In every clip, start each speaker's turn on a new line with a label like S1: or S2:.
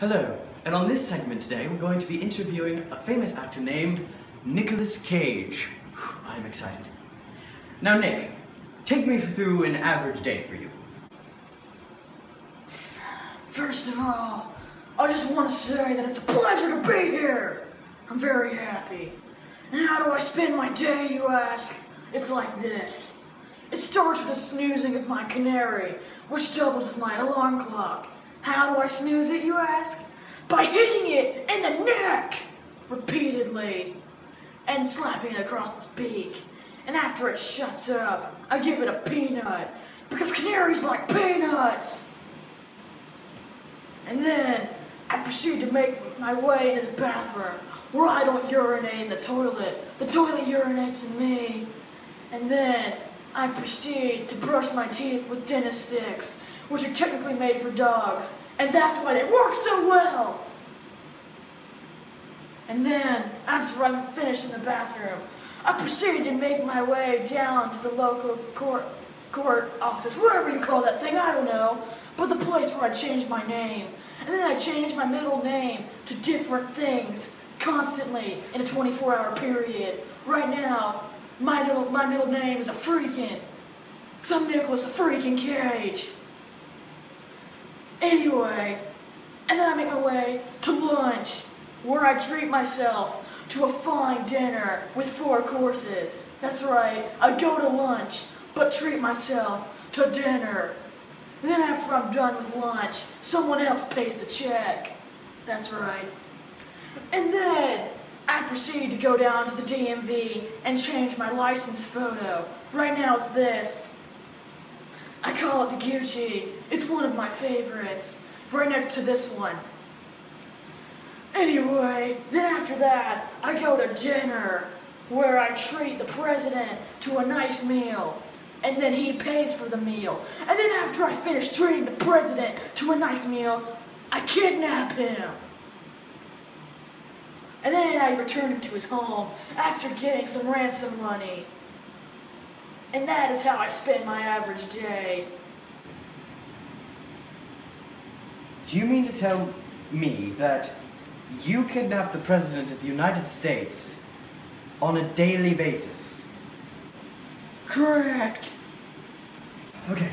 S1: Hello, and on this segment today we're going to be interviewing a famous actor named Nicolas Cage. I'm excited. Now Nick, take me through an average day for you.
S2: First of all, I just want to say that it's a pleasure to be here. I'm very happy. And how do I spend my day, you ask? It's like this. It starts with the snoozing of my canary, which doubles as my alarm clock. How do I snooze it, you ask? By hitting it in the neck repeatedly and slapping it across its beak. And after it shuts up, I give it a peanut because canaries like peanuts. And then I proceed to make my way into the bathroom where I don't urinate in the toilet. The toilet urinates in me. And then I proceed to brush my teeth with dentist sticks, which are technically made for dogs, and that's why they work so well. And then, after I'm finished in the bathroom, I proceed to make my way down to the local court office, whatever you call that thing, I don't know, but the place where I change my name. And then I change my middle name to different things constantly in a 24-hour period. Right now, my middle name is a freaking, because I'm Nicolas freaking Cage. Anyway, and then I make my way to lunch, where I treat myself to a fine dinner with 4 courses. That's right, I go to lunch, but treat myself to dinner. And then after I'm done with lunch, someone else pays the check. That's right. And then I proceed to go down to the DMV and change my license photo. Right now it's this. I call it the Gucci. It's one of my favorites, right next to this one. Anyway, then after that, I go to dinner, where I treat the president to a nice meal, and then he pays for the meal. And then after I finish treating the president to a nice meal, I kidnap him. And then I return him to his home after getting some ransom money. And that is how I spend my average day.
S1: You mean to tell me that you kidnap the President of the United States on a daily basis?
S2: Correct.
S1: Okay.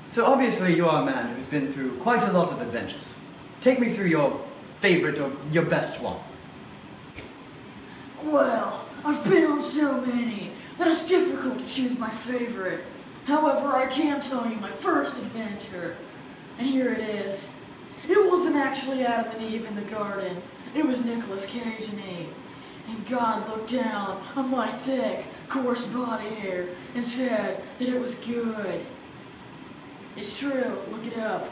S1: So obviously you are a man who's been through quite a lot of adventures. Take me through your favorite or your best one.
S2: Well, I've been on so many that it's difficult to choose my favorite. However, I can tell you my first adventure. And here it is. It wasn't actually Adam and Eve in the garden. It was Nicolas Cage and Eve. And God looked down on my thick, coarse body hair and said that it was good. It's true. Look it up.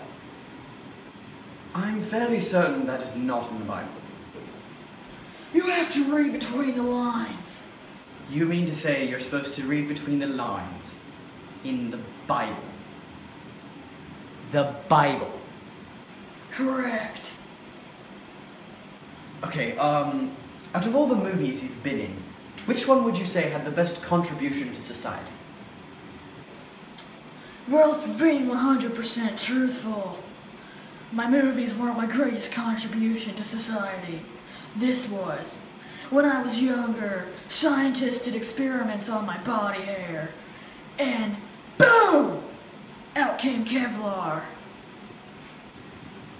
S1: I'm fairly certain that is not in the Bible.
S2: You have to read between the lines.
S1: You mean to say you're supposed to read between the lines in the Bible? The Bible.
S2: Correct.
S1: Okay, out of all the movies you've been in, which one would you say had the best contribution to society?
S2: Well, for being 100% truthful, my movies weren't my greatest contribution to society. This was. When I was younger, scientists did experiments on my body hair, and boom! Out came Kevlar.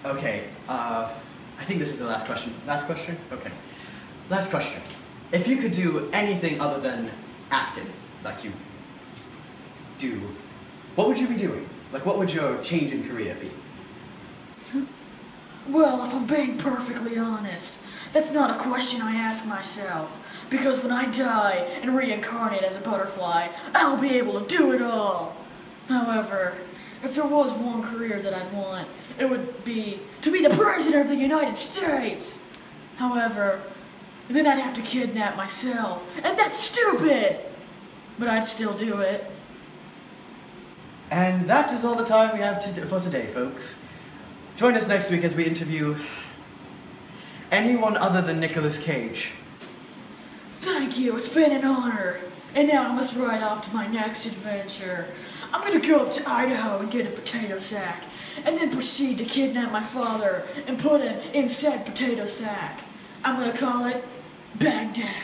S1: Okay, I think this is the last question. Last question? Okay. Last question. If you could do anything other than acting, like you do, what would you be doing? Like, what would your change in career be?
S2: Well, if I'm being perfectly honest, that's not a question I ask myself. Because when I die and reincarnate as a butterfly, I'll be able to do it all. However, if there was one career that I'd want, it would be to be the President of the United States. However, then I'd have to kidnap myself, and that's stupid! But I'd still do it.
S1: And that is all the time we have for today, folks. Join us next week as we interview anyone other than Nicolas Cage.
S2: Thank you, it's been an honor. And now I must ride off to my next adventure. I'm gonna go up to Idaho and get a potato sack, and then proceed to kidnap my father and put him in said potato sack. I'm gonna call it Baghdad.